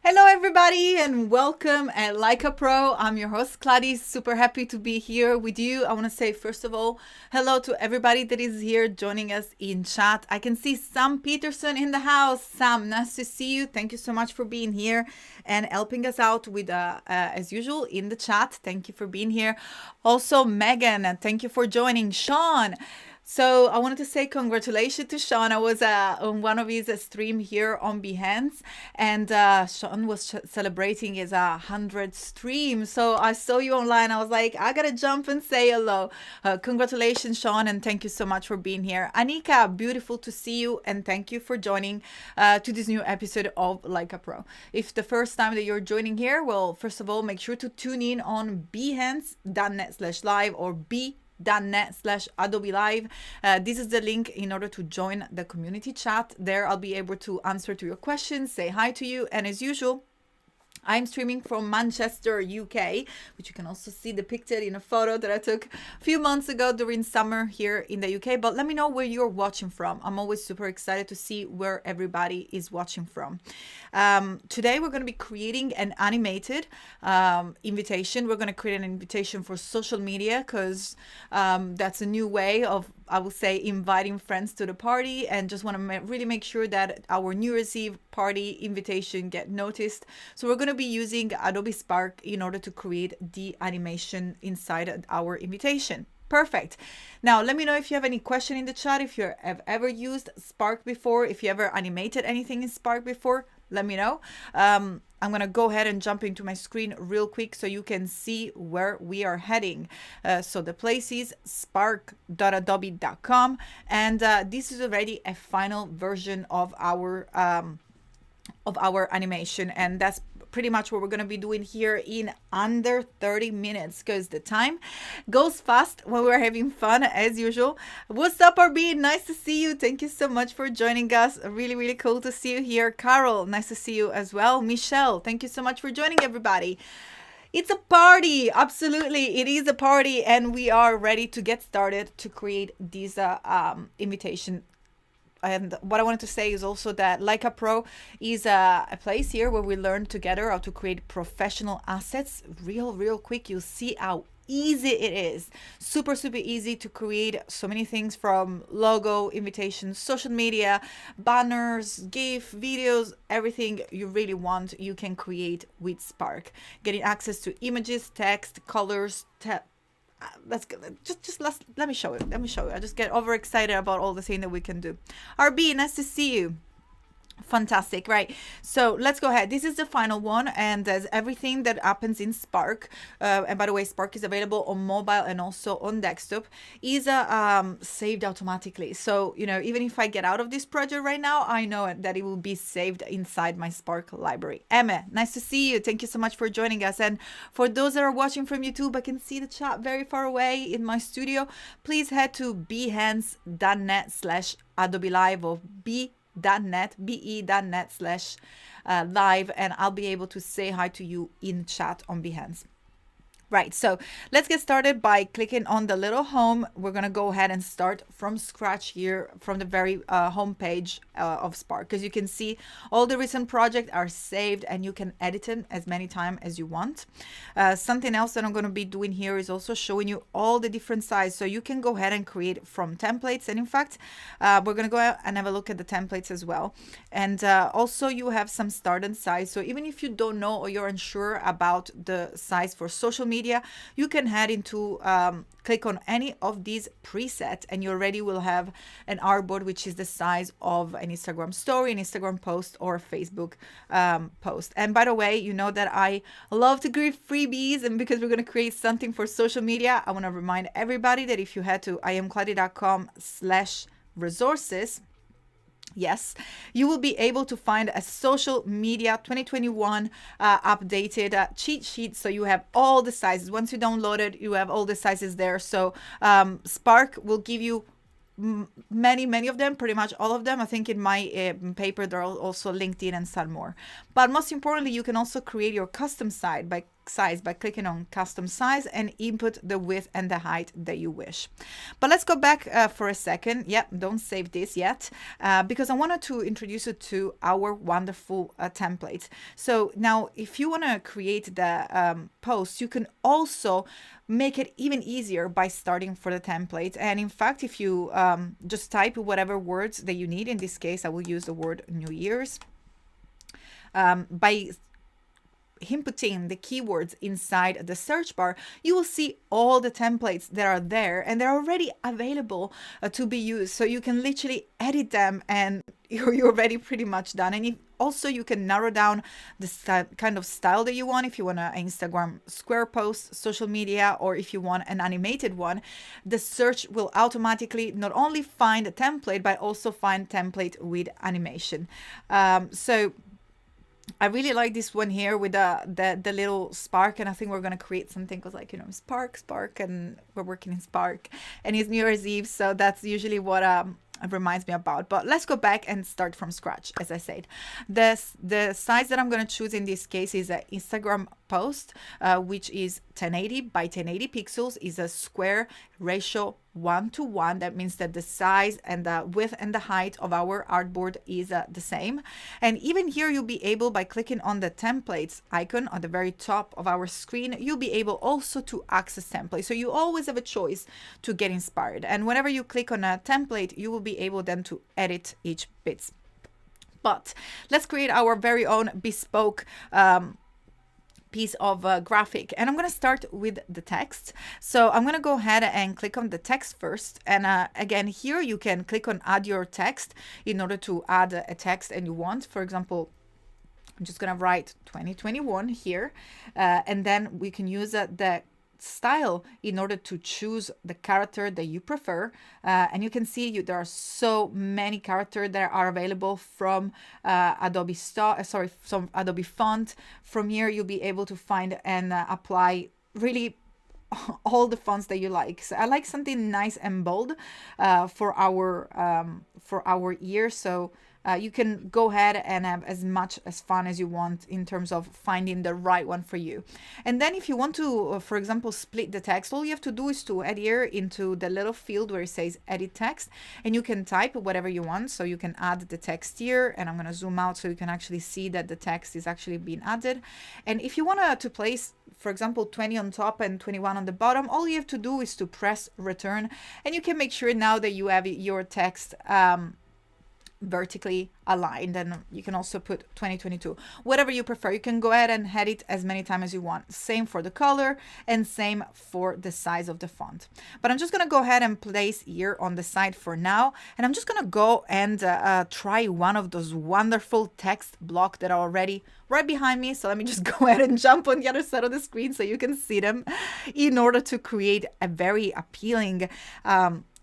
Hello, everybody, and welcome at Leica Pro. I'm your host, Kladi. Super happy to be here with you. I want to say, first of all, hello to everybody that is here joining us in chat. I can see Sam Peterson in the house. Sam, nice to see you. Thank you so much for being here and helping us out with, as usual, in the chat. Thank you for being here. Also, Megan, thank you for joining. Sean. So I wanted to say congratulations to Sean. I was on one of his stream here on Behance, and Sean was celebrating his 100th stream. So I saw you online. I was like, I gotta jump and say hello. Congratulations, Sean, and thank you so much for being here. Anika, beautiful to see you, and thank you for joining to this new episode of Leica Pro. If the first time that you're joining here, well, first of all, make sure to tune in on behance.net/live or .net/Adobe Live. This is the link in order to join the community chat. There I'll be able to answer to your questions, say hi to you, and as usual, I'm streaming from Manchester, UK, which you can also see depicted in a photo that I took a few months ago during summer here in the UK. But let me know where you're watching from. I'm always super excited to see where everybody is watching from. Today, we're going to be creating an animated invitation. We're going to create an invitation for social media because that's a new way of, I will say, inviting friends to the party, and just want to really make sure that our New Year's Eve party invitation get noticed. So we're going to be using Adobe Spark in order to create the animation inside our invitation. Perfect. Now, let me know if you have any question in the chat, if you have ever used Spark before, if you ever animated anything in Spark before, let me know. I'm going to go ahead and jump into my screen real quick so you can see where we are heading. So the place is spark.adobe.com, and this is already a final version of our animation, and that's pretty much what we're going to be doing here in under 30 minutes because the time goes fast when we're having fun as usual. What's up, RB? Nice to see you. Thank you so much for joining us. Really, really cool to see you here. Carol, nice to see you as well. Michelle, thank you so much for joining, everybody. It's a party. Absolutely. It is a party, and we are ready to get started to create these invitation. And what I wanted to say is also that Leica Pro is a place here where we learn together how to create professional assets real quick. You'll see how easy it is. Super easy to create so many things, from logo, invitations, social media, banners, GIF, videos, everything you really want, you can create with Spark. Getting access to images, text, colors, let's go. Let me show you. I just get overexcited about all the things that we can do. RB, nice to see you. Fantastic, right? So let's go ahead. This is the final one, and there's everything that happens in Spark. And by the way, Spark is available on mobile and also on desktop. Is saved automatically. So even if I get out of this project right now, I know that it will be saved inside my Spark library. Emma, nice to see you. Thank you so much for joining us. And for those that are watching from YouTube, I can see the chat very far away in my studio. Please head to behance.net/Adobe Live or be.net/live, and I'll be able to say hi to you in chat on Behance. Right, so let's get started by clicking on the little home. We're going to go ahead and start from scratch here from the very home page of Spark. Because you can see all the recent projects are saved and you can edit them as many times as you want. Something else that I'm going to be doing here is also showing you all the different sizes. So you can go ahead and create from templates. And in fact, we're going to go out and have a look at the templates as well. And also you have some start and size. So even if you don't know or you're unsure about the size for social media, media, you can head into click on any of these presets, and you already will have an artboard which is the size of an Instagram story, an Instagram post, or a Facebook post. And by the way, you know that I love to give freebies, and because we're going to create something for social media, I want to remind everybody that if you head to iamkladi.com/resources, yes, you will be able to find a social media 2021 updated cheat sheet. So you have all the sizes. Once you download it, you have all the sizes there. So Spark will give you many of them, pretty much all of them. I think in my paper they're also linked in, and some more. But most importantly, you can also create your custom size by clicking on custom size and input the width and the height that you wish. But let's go back for a second. Don't save this yet, because I wanted to introduce you to our wonderful templates. So now if you want to create the post, you can also make it even easier by starting for the template. And in fact, if you just type whatever words that you need, in this case I will use the word New Year's, by inputting the keywords inside the search bar, you will see all the templates that are there, and they're already available to be used. So you can literally edit them, and you're already pretty much done. And also you can narrow down the kind of style that you want. If you want an Instagram square post, social media, or if you want an animated one, the search will automatically not only find a template, but also find template with animation. So I really like this one here with the little spark, and I think we're going to create something because, like, you know, spark, and we're working in Spark, and it's New Year's Eve, so that's usually what it reminds me about. But let's go back and start from scratch. As I said, the size that I'm going to choose in this case is an Instagram post, which is 1080 by 1080 pixels, is a square ratio 1:1. That means that the size and the width and the height of our artboard is the same. And even here, you'll be able, by clicking on the templates icon on the very top of our screen, you'll be able also to access templates. So you always have a choice to get inspired. And whenever you click on a template, you will be able then to edit each bit. But let's create our very own bespoke piece of graphic, and I'm going to start with the text. So I'm going to go ahead and click on the text first, and again, here you can click on add your text in order to add a text and you want. For example, I'm just going to write 2021 here, and then we can use the style in order to choose the character that you prefer, and you can see there are so many characters that are available from Adobe from Adobe Font. From here you'll be able to find and apply really all the fonts that you like. So I like something nice and bold for our ear, so you can go ahead and have as much as fun as you want in terms of finding the right one for you. And then if you want to, for example, split the text, all you have to do is to add here into the little field where it says edit text, and you can type whatever you want. So you can add the text here, and I'm going to zoom out so you can actually see that the text is actually being added. And if you want to place, for example, 20 on top and 21 on the bottom, all you have to do is to press return, and you can make sure now that you have your text vertically aligned. And you can also put 2022, whatever you prefer. You can go ahead and head it as many times as you want. Same for the color and same for the size of the font. But I'm just going to go ahead and place here on the side for now, and I'm just going to go and try one of those wonderful text block that are already right behind me. So let me just go ahead and jump on the other side of the screen so you can see them, in order to create a very appealing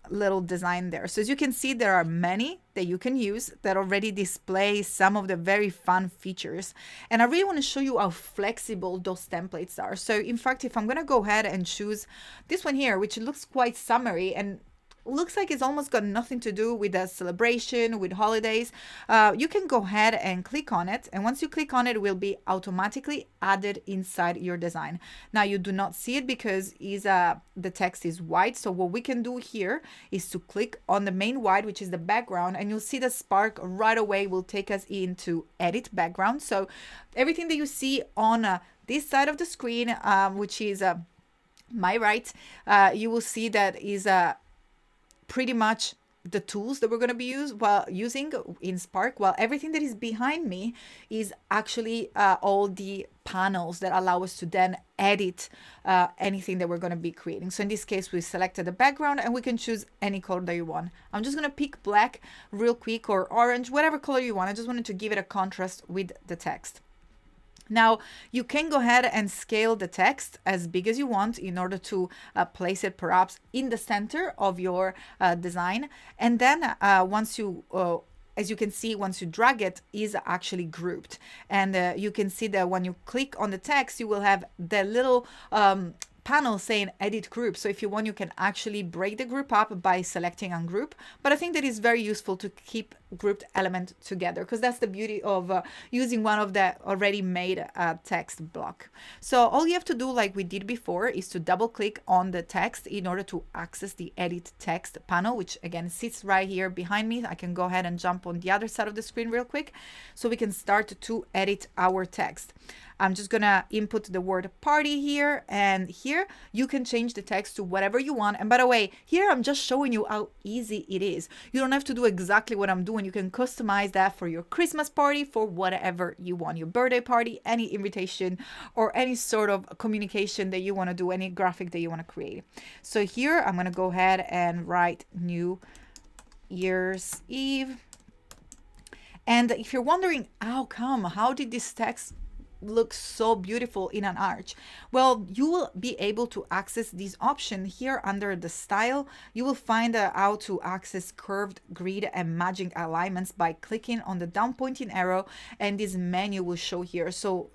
little design there. So as you can see, there are many that you can use that already display some of the very fun features, and I really want to show you how flexible those templates are. So in fact, if I'm going to go ahead and choose this one here, which looks quite summery and looks like it's almost got nothing to do with a celebration, with holidays, you can go ahead and click on it, and once you click on it, it will be automatically added inside your design. Now you do not see it because the text is white, so what we can do here is to click on the main white, which is the background, and you'll see the Spark right away will take us into edit background. So everything that you see on this side of the screen, which is my right, you will see that is pretty much the tools that we're going to be using in Spark, while everything that is behind me is actually all the panels that allow us to then edit anything that we're going to be creating. So in this case, we selected the background and we can choose any color that you want. I'm just going to pick black real quick, or orange, whatever color you want. I just wanted to give it a contrast with the text. Now, you can go ahead and scale the text as big as you want in order to place it perhaps in the center of your design. And then once you, as you can see, once you drag it, is actually grouped. And you can see that when you click on the text, you will have the little panel saying edit group. So if you want, you can actually break the group up by selecting ungroup. But I think that is very useful to keep grouped element together, because that's the beauty of using one of the already made text block. So all you have to do, like we did before, is to double click on the text in order to access the edit text panel, which again sits right here behind me. I can go ahead and jump on the other side of the screen real quick so we can start to edit our text. I'm just gonna input the word party here, and here you can change the text to whatever you want. And by the way, here I'm just showing you how easy it is. You don't have to do exactly what I'm doing. You can customize that for your Christmas party, for whatever you want, your birthday party, any invitation, or any sort of communication that you want to do, any graphic that you want to create. So here I'm gonna go ahead and write New Year's Eve. And if you're wondering how did this text looks so beautiful in an arch, well, you will be able to access this option here under the style. You will find how to access curved grid and matching alignments by clicking on the down pointing arrow, and this menu will show here. So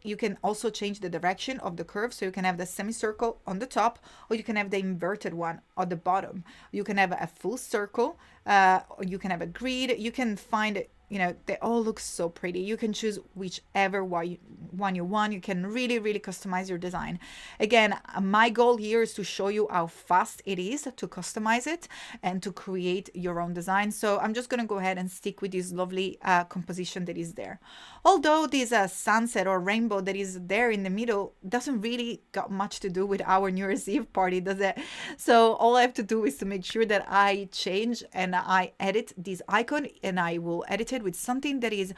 you can also change the direction of the curve, so you can have the semicircle on the top, or you can have the inverted one at the bottom. You can have a full circle, or you can have a grid. You can find, you know, they all look so pretty. You can choose whichever one you want. You can really customize your design. Again, my goal here is to show you how fast it is to customize it and to create your own design. So I'm just going to go ahead and stick with this lovely composition that is there. Although this sunset or rainbow that is there in the middle doesn't really got much to do with our New Year's Eve party, does it? So all I have to do is to make sure that I change and I edit this icon, and I will edit it with something that is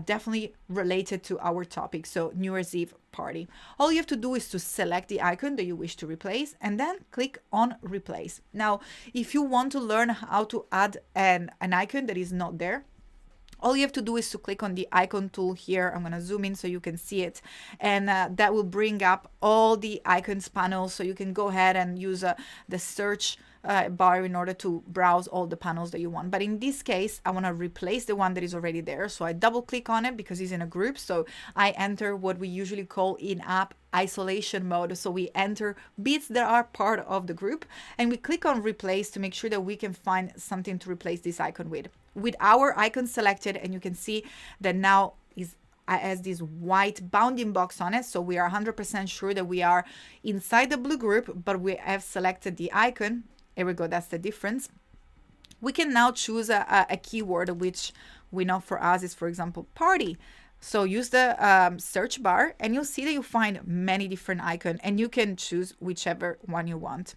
definitely related to our topic, so New Year's Eve party. All you have to do is to select the icon that you wish to replace and then click on replace. Now, if you want to learn how to add an icon that is not there, all you have to do is to click on the icon tool here. I'm going to zoom in so you can see it, and that will bring up all the icons panels, so you can go ahead and use the search bar in order to browse all the panels that you want. But in this case, I want to replace the one that is already there. So I double click on it because it's in a group. So I enter what we usually call in-app isolation mode. So we enter bits that are part of the group, and we click on replace to make sure that we can find something to replace this icon with our icon selected. And you can see that now has this white bounding box on it. So we are 100% sure that we are inside the blue group, but we have selected the icon. Here we go, that's the difference. We can now choose a keyword, which we know for us is, for example, party. So use the search bar, and you'll see that you find many different icons, and you can choose whichever one you want.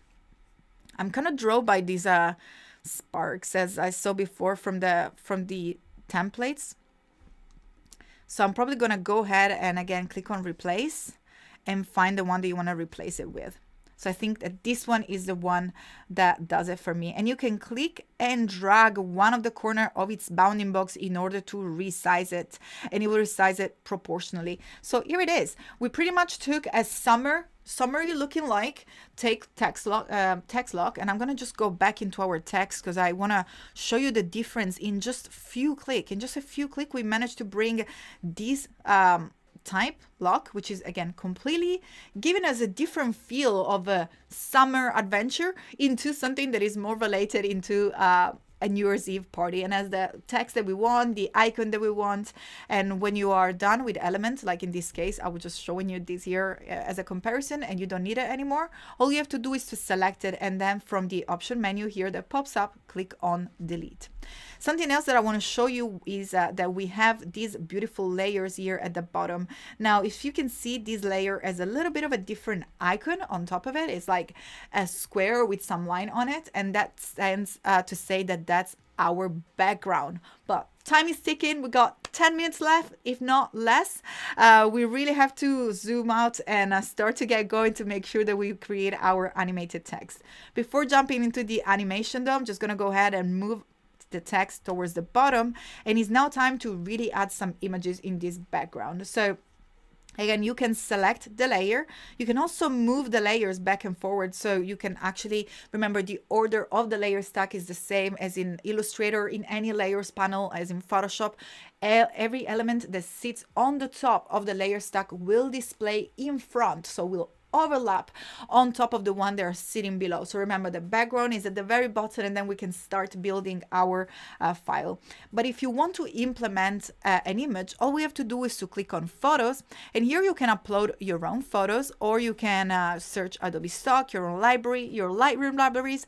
I'm kind of drawn by these sparks, as I saw before from the templates. So I'm probably going to go ahead and again click on replace and find the one that you want to replace it with. So I think that this one is the one that does it for me. And you can click and drag one of the corner of its bounding box in order to resize it, and it will resize it proportionally. So here it is. We pretty much took a summery looking like text lock, and I'm gonna just go back into our text because I want to show you the difference in just a few click. In just a few click, we managed to bring this type lock, which is again completely giving us a different feel of a summer adventure, into something that is more related into a New Year's Eve party, and as the text that we want, the icon that we want. And when you are done with elements, like in this case, I was just showing you this here as a comparison, and you don't need it anymore, all you have to do is to select it, and then from the option menu here that pops up, click on delete. Something else that I want to show you is that we have these beautiful layers here at the bottom. Now, if you can see, this layer has a little bit of a different icon on top of it. It's like a square with some line on it, and that stands to say that that's our background. But time is ticking. We got 10 minutes left, if not less. We really have to zoom out and start to get going to make sure that we create our animated text. Before jumping into the animation though, I'm just going to go ahead and move the text towards the bottom, and it's now time to really add some images in this background. So again, you can select the layer. You can also move the layers back and forward, so you can actually remember the order of the layer stack is the same as in Illustrator, in any layers panel, as in Photoshop. Every element that sits on the top of the layer stack will display in front, so will overlap on top of the one that are sitting below. So remember, the background is at the very bottom, and then we can start building our file. But if you want to implement an image, all we have to do is to click on Photos, and here you can upload your own photos, or you can search Adobe Stock, your own library, your Lightroom libraries,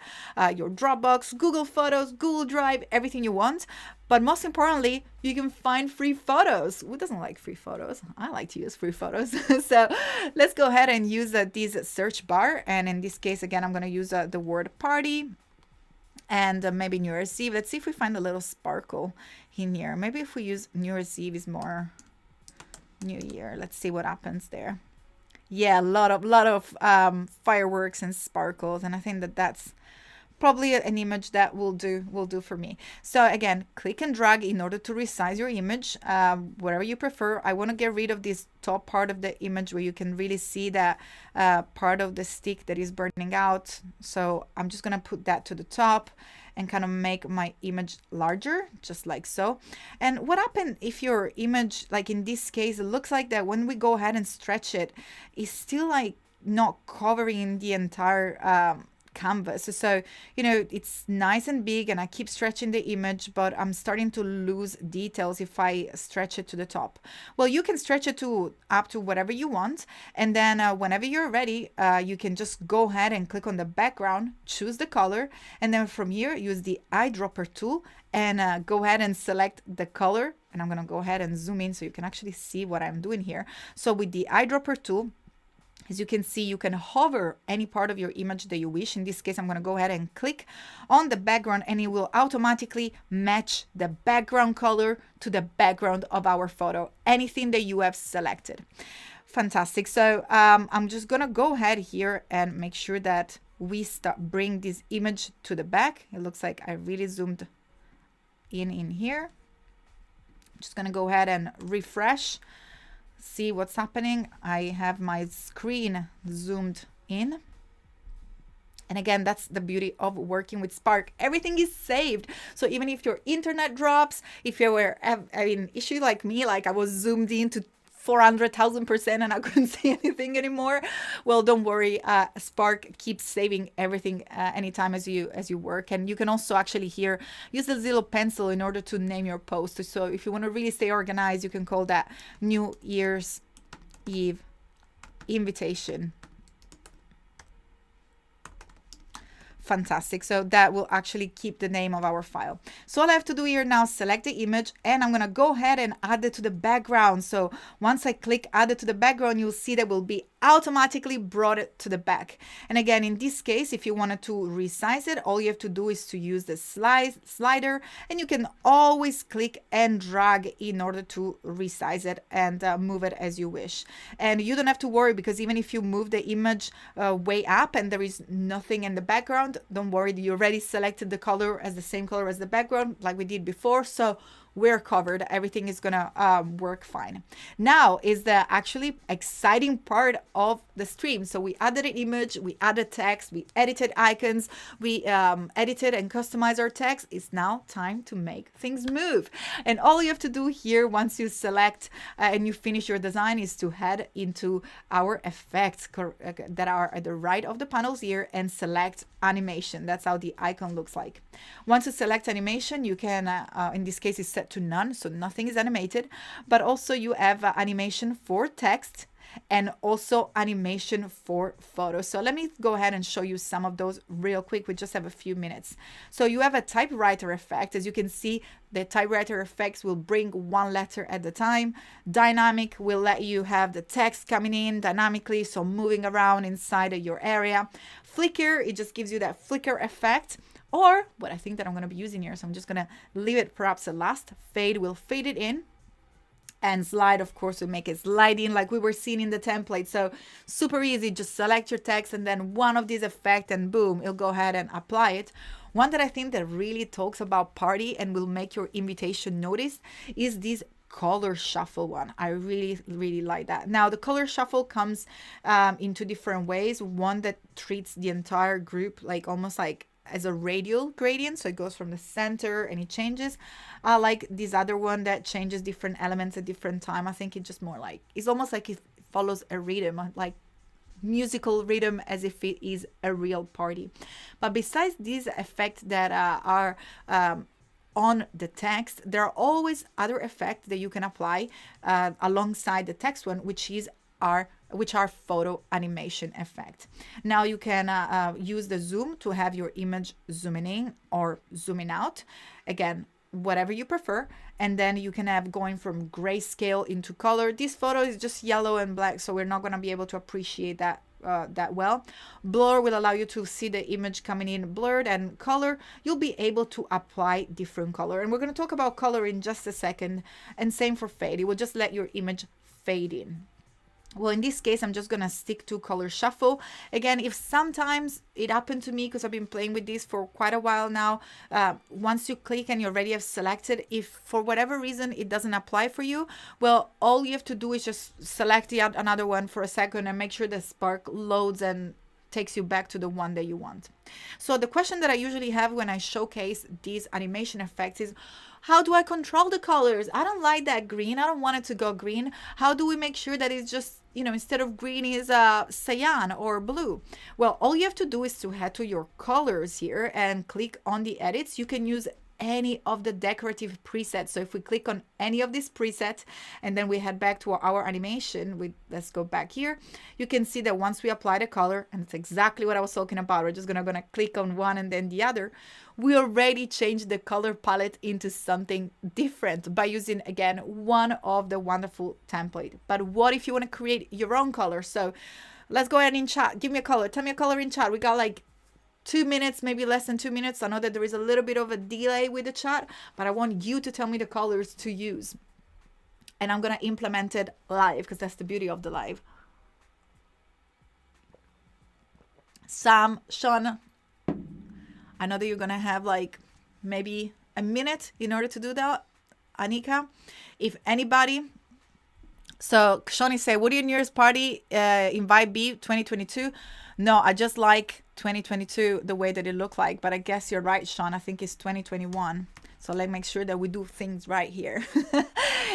your Dropbox, Google Photos, Google Drive, everything you want. But most importantly, you can find free photos. Who doesn't like free photos? I like to use free photos. So let's go ahead and use this search bar. And in this case, again, I'm going to use the word party and maybe New Year's Eve. Let's see if we find a little sparkle in here. Maybe if we use New Year's Eve is more New Year. Let's see what happens there. Yeah, a lot of fireworks and sparkles. And I think that that's probably an image that will do for me. So again, click and drag in order to resize your image, whatever you prefer. I want to get rid of this top part of the image where you can really see that part of the stick that is burning out. So I'm just going to put that to the top and kind of make my image larger, just like so. And what happened if your image, like in this case, it looks like that when we go ahead and stretch it, it's still like not covering the entire canvas. So, you know, it's nice and big and I keep stretching the image, but I'm starting to lose details if I stretch it to the top. Well, you can stretch it to up to whatever you want. And then whenever you're ready, you can just go ahead and click on the background, choose the color. And then from here, use the eyedropper tool and go ahead and select the color. And I'm going to go ahead and zoom in so you can actually see what I'm doing here. So with the eyedropper tool, as you can see, you can hover any part of your image that you wish. In this case, I'm going to go ahead and click on the background and it will automatically match the background color to the background of our photo, anything that you have selected. Fantastic. So I'm just going to go ahead here and make sure that we bring this image to the back. It looks like I really zoomed in here. I'm just going to go ahead and refresh. See what's happening. I have my screen zoomed in. And again, that's the beauty of working with Spark. Everything is saved. So even if your internet drops, if you were having issue like me, like I was zoomed in to 400,000% and I couldn't see anything anymore, well, don't worry. Spark keeps saving everything anytime as you work. And you can also actually here use this little pencil in order to name your post. So if you want to really stay organized, you can call that New Year's Eve invitation. Fantastic. So that will actually keep the name of our file. So all I have to do here now, select the image and I'm going to go ahead and add it to the background. So once I click add it to the background, you'll see that will be automatically brought it to the back. And again, in this case, if you wanted to resize it, all you have to do is to use the slider and you can always click and drag in order to resize it and move it as you wish. And you don't have to worry because even if you move the image way up and there is nothing in the background, don't worry, you already selected the color as the same color as the background like we did before. So we're covered. Everything is gonna work fine. Now is the actually exciting part of the stream. So we added an image, we added text, we edited icons, we edited and customized our text. It's now time to make things move. And all you have to do here once you select and you finish your design is to head into our effects that are at the right of the panels here and select animation. That's how the icon looks like. Once you select animation, you can, in this case, it's set to none, so nothing is animated, but also you have animation for text and also animation for photos. So let me go ahead and show you some of those real quick. We just have a few minutes. So you have a typewriter effect. As you can see, the typewriter effects will bring one letter at a time. Dynamic will let you have the text coming in dynamically, so moving around inside of your area. Flicker, it just gives you that flicker effect. Or what I think that I'm going to be using here, so I'm just going to leave it perhaps at last. Fade, will fade it in. And slide, of course, will make it sliding like we were seeing in the template. So super easy, just select your text and then one of these effects and boom, it'll go ahead and apply it. One that I think that really talks about party and will make your invitation notice is this color shuffle one. I really like that. Now the color shuffle comes in two different ways. One that treats the entire group like almost like as a radial gradient, so it goes from the center and it changes. I like this other one that changes different elements at different time. I think it's just more like, it's almost like it follows a rhythm, like musical rhythm, as if it is a real party. But besides these effects that are on the text, there are always other effects that you can apply alongside the text one, which are photo animation effect. Now you can use the zoom to have your image zooming in or zooming out. Again, whatever you prefer. And then you can have going from grayscale into color. This photo is just yellow and black, so we're not going to be able to appreciate that that well. Blur will allow you to see the image coming in blurred, and color, you'll be able to apply different color. And we're going to talk about color in just a second. And same for fade. It will just let your image fade in. Well, in this case, I'm just going to stick to color shuffle. Again, if sometimes it happened to me because I've been playing with this for quite a while now, once you click and you already have selected, if for whatever reason it doesn't apply for you, well, all you have to do is just select another one for a second and make sure the Spark loads and takes you back to the one that you want. So the question that I usually have when I showcase these animation effects is, how do I control the colors? I don't like that green. I don't want it to go green. How do we make sure that it's just, you know, instead of green is cyan or blue? Well, all you have to do is to head to your colors here and click on the edits. You can use any of the decorative presets. So if we click on any of these presets and then we head back to our animation, let's go back here, you can see that once we apply the color, and it's exactly what I was talking about, we're just gonna click on one and then the other, we already changed the color palette into something different by using, again, one of the wonderful template. But what if you want to create your own color? So let's go ahead in chat. Give me a color. Tell me a color in chat. We got like 2 minutes, maybe less than 2 minutes. I know that there is a little bit of a delay with the chat, but I want you to tell me the colors to use. And I'm going to implement it live because that's the beauty of the live. Sam, Sean, I know that you're going to have like maybe a minute in order to do that. Anika, if anybody. So Shawnee say, would your New Year's party invite be 2022? No, I just like 2022 the way that it looked like, but I guess you're right, Sean. I think it's 2021. So let's make sure that we do things right here.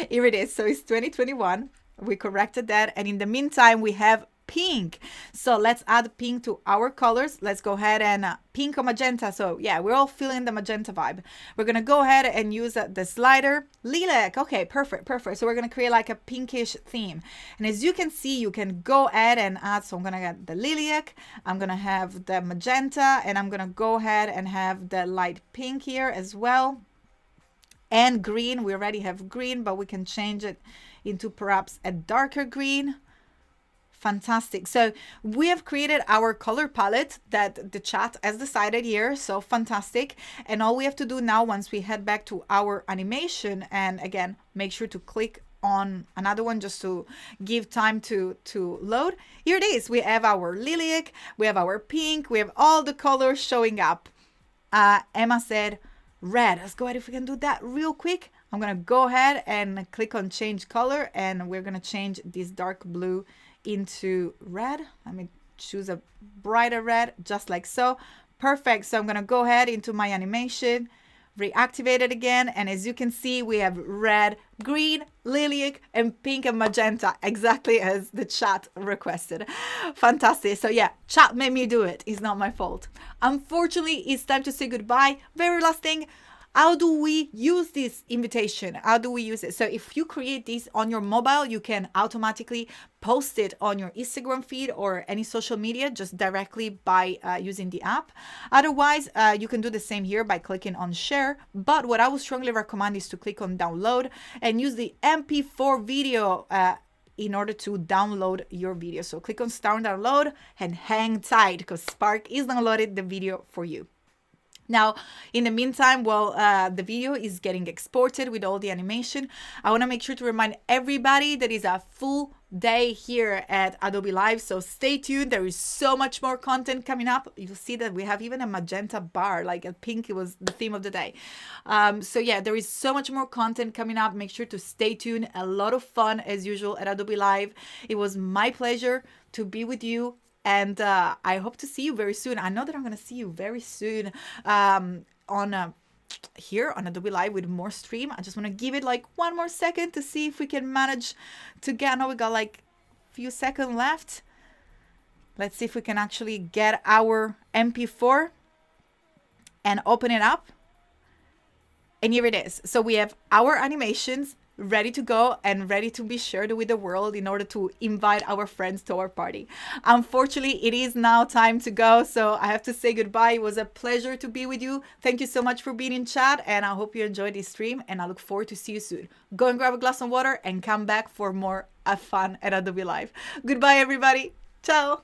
Here it is. So it's 2021. We corrected that. And in the meantime, we have pink. So let's add pink to our colors. Let's go ahead and pink or magenta. So yeah, we're all feeling the magenta vibe. We're going to go ahead and use the slider. Lilac. Okay, perfect. So we're going to create like a pinkish theme. And as you can see, you can go ahead and add. So I'm going to get the lilac. I'm going to have the magenta, and I'm going to go ahead and have the light pink here as well. And green. We already have green, but we can change it into perhaps a darker green. Fantastic. So we have created our color palette that the chat has decided here. So fantastic. And all we have to do now, once we head back to our animation, and again, make sure to click on another one just to give time to load. Here it is. We have our lilac, we have our pink, we have all the colors showing up. Emma said red. Let's go ahead if we can do that real quick. I'm going to go ahead and click on change color, and we're going to change this dark blue into red. Let me choose a brighter red, just like so. Perfect. So I'm going to go ahead into my animation, reactivate it again, and as you can see, we have red, green, lilac, and pink and magenta, exactly as the chat requested. Fantastic. So yeah, chat made me do it. It's not my fault. Unfortunately, it's time to say goodbye. Very last thing, how do we use this invitation? How do we use it? So if you create this on your mobile, you can automatically post it on your Instagram feed or any social media just directly by using the app. Otherwise, you can do the same here by clicking on share. But what I would strongly recommend is to click on download and use the MP4 video in order to download your video. So click on start download and hang tight because Spark is downloaded the video for you. Now, in the meantime, while the video is getting exported with all the animation, I want to make sure to remind everybody that is a full day here at Adobe Live. So stay tuned. There is so much more content coming up. You'll see that we have even a magenta bar, like a pink. It was the theme of the day. So yeah, there is so much more content coming up. Make sure to stay tuned. A lot of fun as usual at Adobe Live. It was my pleasure to be with you. And I hope to see you very soon. I know that I'm going to see you very soon on here on Adobe Live with more stream. I just want to give it like one more second to see if we can manage to get, I know we got like a few seconds left. Let's see if we can actually get our MP4 and open it up. And here it is. So we have our animations ready to go and ready to be shared with the world in order to invite our friends to our party. Unfortunately, it is now time to go, so I have to say goodbye. It was a pleasure to be with you. Thank you so much for being in chat, and I hope you enjoyed this stream, and I look forward to see you soon. Go and grab a glass of water and come back for more fun at Adobe Live. Goodbye, everybody. Ciao.